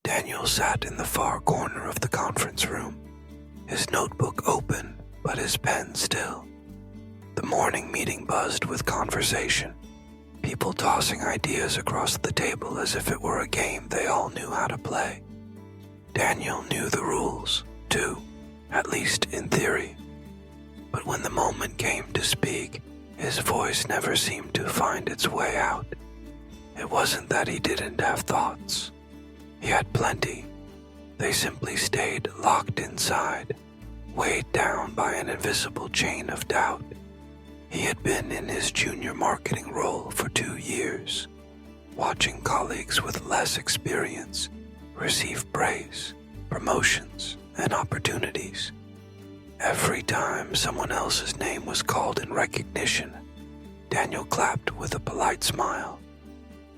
Daniel sat in the far corner of the conference room, his notebook open but his pen still. The morning meeting buzzed with conversation, people tossing ideas across the table as if it were a game they all knew how to play. Daniel knew the rules, too, at least in theory. But when the moment came to speak, his voice never seemed to find its way out. It wasn't that he didn't have thoughts. He had plenty. They simply stayed locked inside, weighed down by an invisible chain of doubt. He had been in his junior marketing role for 2 years, watching colleagues with less experience receive praise, promotions, and opportunities. Every time someone else's name was called in recognition, Daniel clapped with a polite smile,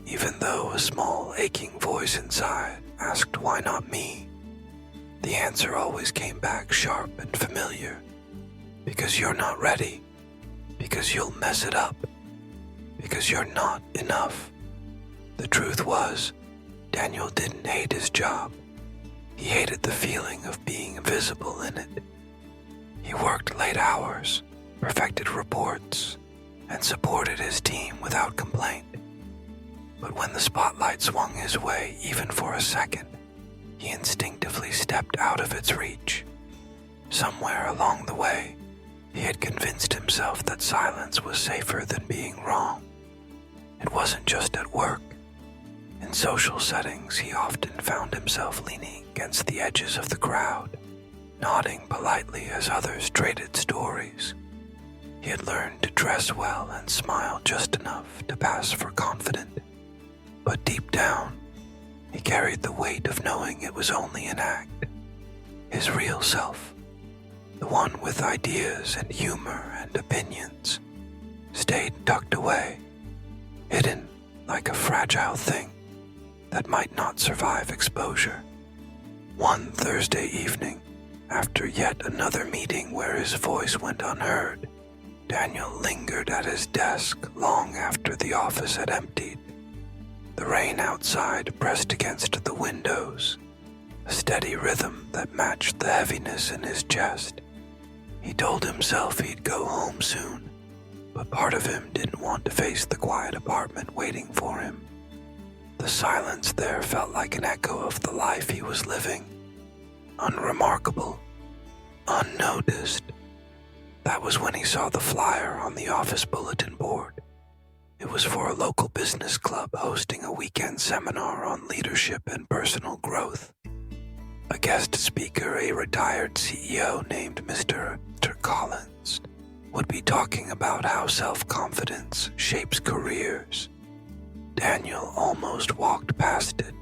even though a small aching voice inside asked why not me. The answer always came back sharp and familiar. Because you're not ready. Because you'll mess it up. Because you're not enough. The truth was, Daniel didn't hate his job. He hated the feeling of being invisible in it. He worked late hours, perfected reports, and supported his team without complaint. But when the spotlight swung his way even for a second, he instinctively stepped out of its reach. Somewhere along the way, he had convinced himself that silence was safer than being wrong. It wasn't just at work. In social settings, he often found himself leaning against the edges of the crowd, nodding politely as others traded stories. He had learned to dress well and smile just enough to pass for confident. But deep down, he carried the weight of knowing it was only an act. His real self, the one with ideas and humor and opinions, stayed tucked away, hidden like a fragile thing that might not survive exposure. One Thursday evening, after yet another meeting where his voice went unheard, Daniel lingered at his desk long after the office had emptied. The rain outside pressed against the windows, a steady rhythm that matched the heaviness in his chest. He told himself he'd go home soon, but part of him didn't want to face the quiet apartment waiting for him. The silence there felt like an echo of the life he was living, unremarkable, unnoticed. That was when he saw the flyer on the office bulletin board. It was for a local business club hosting a weekend seminar on leadership and personal growth. A guest speaker, a retired CEO named Mr. Collins, would be talking about how self-confidence shapes careers. Daniel almost walked past it.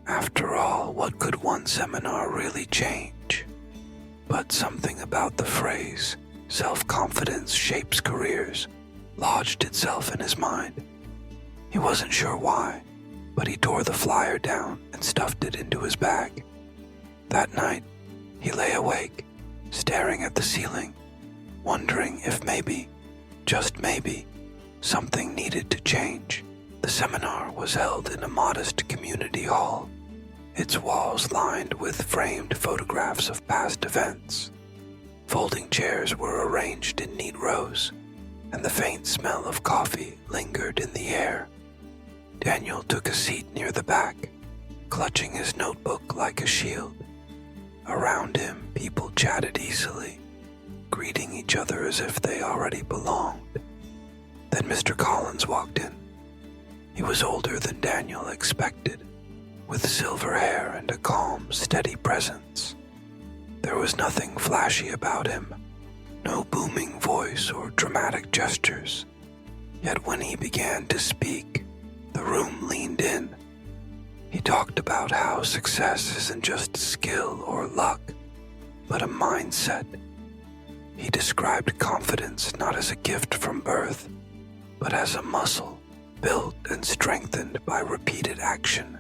After all, what could one seminar really change? But something about the phrase, self-confidence shapes careers, lodged itself in his mind. He wasn't sure why, but he tore the flyer down and stuffed it into his bag. That night, he lay awake, staring at the ceiling, wondering if maybe, just maybe, something needed to change. The seminar was held in a modest community hall, its walls lined with framed photographs of past events. Folding chairs were arranged in neat rows, and the faint smell of coffee lingered in the air. Daniel took a seat near the back, clutching his notebook like a shield. Around him, people chatted easily, greeting each other as if they already belonged. Then Mr. Collins walked in. He was older than Daniel expected, with silver hair and a calm, steady presence. There was nothing flashy about him, no booming voice or dramatic gestures. Yet when he began to speak, the room leaned in. He talked about how success isn't just skill or luck, but a mindset. He described confidence not as a gift from birth, but as a muscle built and strengthened by repeated action.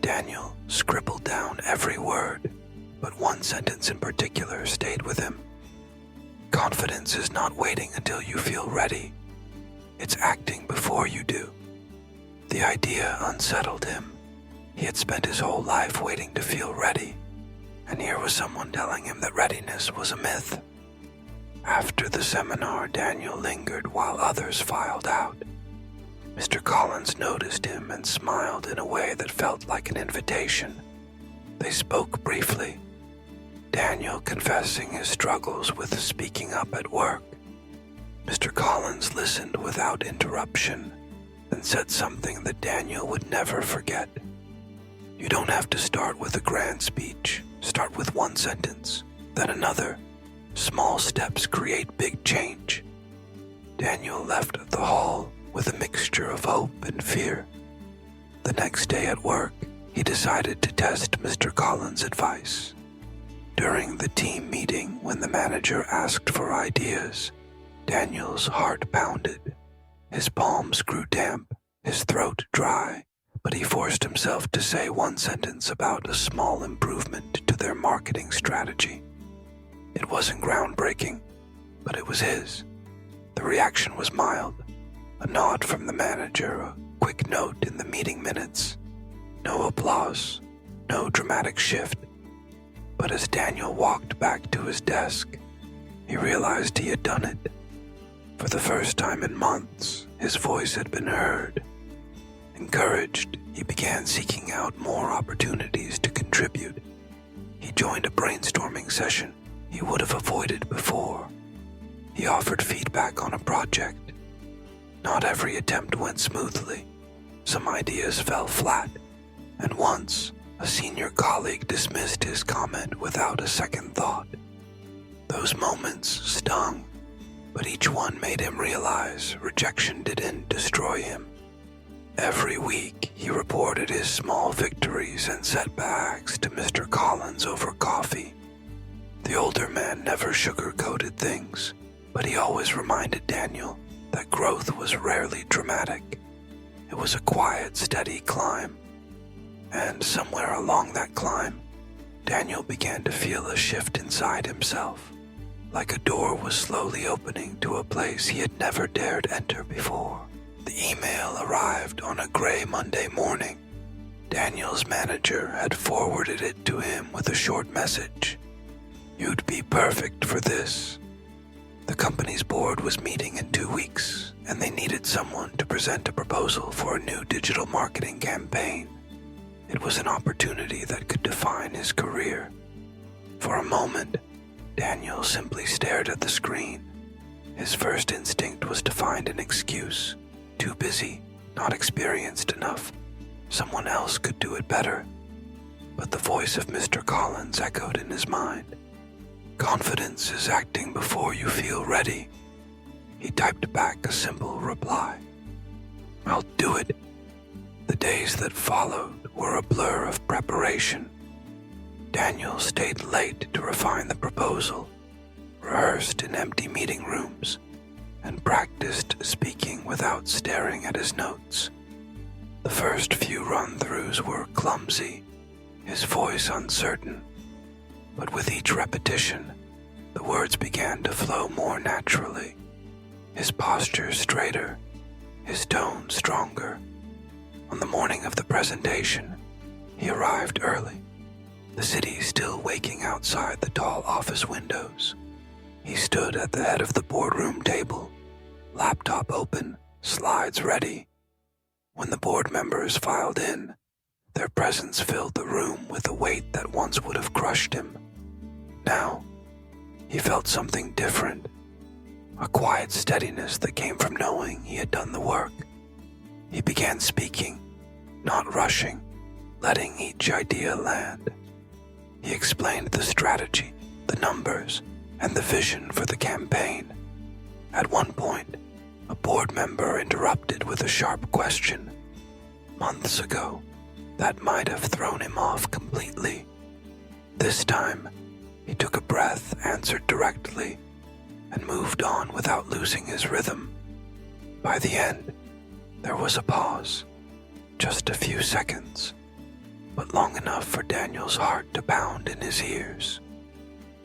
Daniel scribbled down every word, but one sentence in particular stayed with him. Confidence is not waiting until you feel ready. It's acting before you do. The idea unsettled him. He had spent his whole life waiting to feel ready, and here was someone telling him that readiness was a myth. After the seminar, Daniel lingered while others filed out. Mr. Collins noticed him and smiled in a way that felt like an invitation. They spoke briefly, Daniel confessing his struggles with speaking up at work. Mr. Collins listened without interruption, then said something that Daniel would never forget. You don't have to start with a grand speech. Start with one sentence, then another. Small steps create big change. Daniel left the hall with a mixture of hope and fear. The next day at work, he decided to test Mr. Collins' advice. During the team meeting, when the manager asked for ideas, Daniel's heart pounded. His palms grew damp, his throat dry, but he forced himself to say one sentence about a small improvement to their marketing strategy. It wasn't groundbreaking, but it was his. The reaction was mild. A nod from the manager, a quick note in the meeting minutes. No applause, no dramatic shift. But as Daniel walked back to his desk, he realized he had done it. For the first time in months, his voice had been heard. Encouraged, he began seeking out more opportunities to contribute. He joined a brainstorming session he would have avoided before. He offered feedback on a project. Not every attempt went smoothly. Some ideas fell flat, and once, a senior colleague dismissed his comment without a second thought. Those moments stung, but each one made him realize rejection didn't destroy him. Every week, he reported his small victories and setbacks to Mr. Collins over coffee. The older man never sugar-coated things, but he always reminded Daniel that growth was rarely dramatic. It was a quiet, steady climb. And somewhere along that climb, Daniel began to feel a shift inside himself, like a door was slowly opening to a place he had never dared enter before. The email arrived on a gray Monday morning. Daniel's manager had forwarded it to him with a short message. You'd be perfect for this. The company's board was meeting in 2 weeks, and they needed someone to present a proposal for a new digital marketing campaign. It was an opportunity that could define his career. For a moment, Daniel simply stared at the screen. His first instinct was to find an excuse. Too busy, not experienced enough. Someone else could do it better. But the voice of Mr. Collins echoed in his mind. Confidence is acting before you feel ready. He typed back a simple reply. I'll do it. The days that followed were a blur of preparation. Daniel stayed late to refine the proposal, rehearsed in empty meeting rooms, and practiced speaking without staring at his notes. The first few run-throughs were clumsy, his voice uncertain, but with each repetition, the words began to flow more naturally, his posture straighter, his tone stronger. On the morning of the presentation, he arrived early, the city still waking outside the tall office windows. He stood at the head of the boardroom table, laptop open, slides ready. When the board members filed in, their presence filled the room with a weight that once would have crushed him. Now, he felt something different, a quiet steadiness that came from knowing he had done the work. He began speaking, not rushing, letting each idea land. He explained the strategy, the numbers, and the vision for the campaign. At one point, a board member interrupted with a sharp question. Months ago, that might have thrown him off completely. This time, he took a breath, answered directly, and moved on without losing his rhythm. By the end, there was a pause, just a few seconds, but long enough for Daniel's heart to pound in his ears.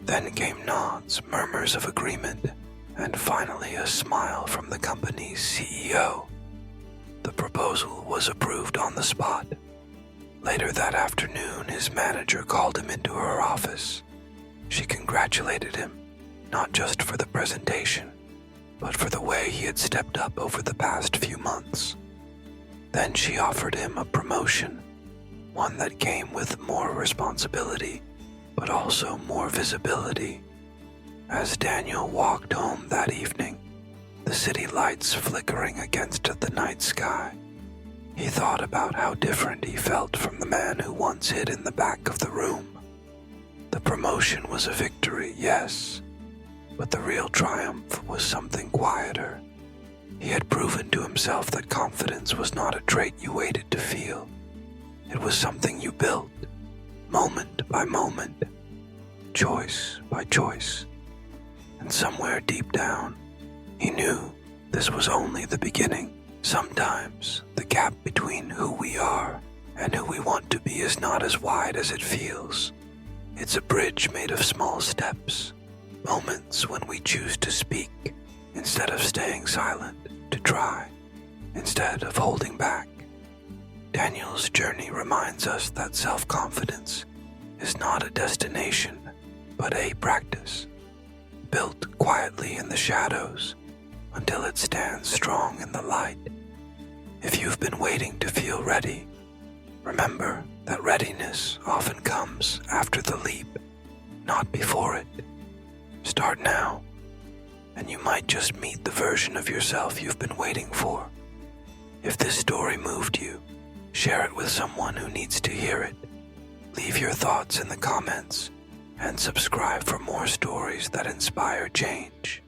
Then came nods, murmurs of agreement, and finally a smile from the company's CEO. The proposal was approved on the spot. Later that afternoon, his manager called him into her office. She congratulated him, not just for the presentation, but for the way he had stepped up over the past few months. Then she offered him a promotion, one that came with more responsibility, but also more visibility. As Daniel walked home that evening, the city lights flickering against the night sky, he thought about how different he felt from the man who once hid in the back of the room. The promotion was a victory, yes, but the real triumph was something quieter. He had proven to himself that confidence was not a trait you waited to feel. It was something you built, moment by moment, choice by choice. And somewhere deep down, he knew this was only the beginning. Sometimes the gap between who we are and who we want to be is not as wide as it feels. It's a bridge made of small steps, moments when we choose to speak instead of staying silent, to try instead of holding back. Daniel's journey reminds us that self-confidence is not a destination, but a practice, built quietly in the shadows until it stands strong in the light. If you've been waiting to feel ready, remember that readiness often comes after the leap, not before it. Start now, and you might just meet the version of yourself you've been waiting for. If this story moved you, share it with someone who needs to hear it. Leave your thoughts in the comments and subscribe for more stories that inspire change.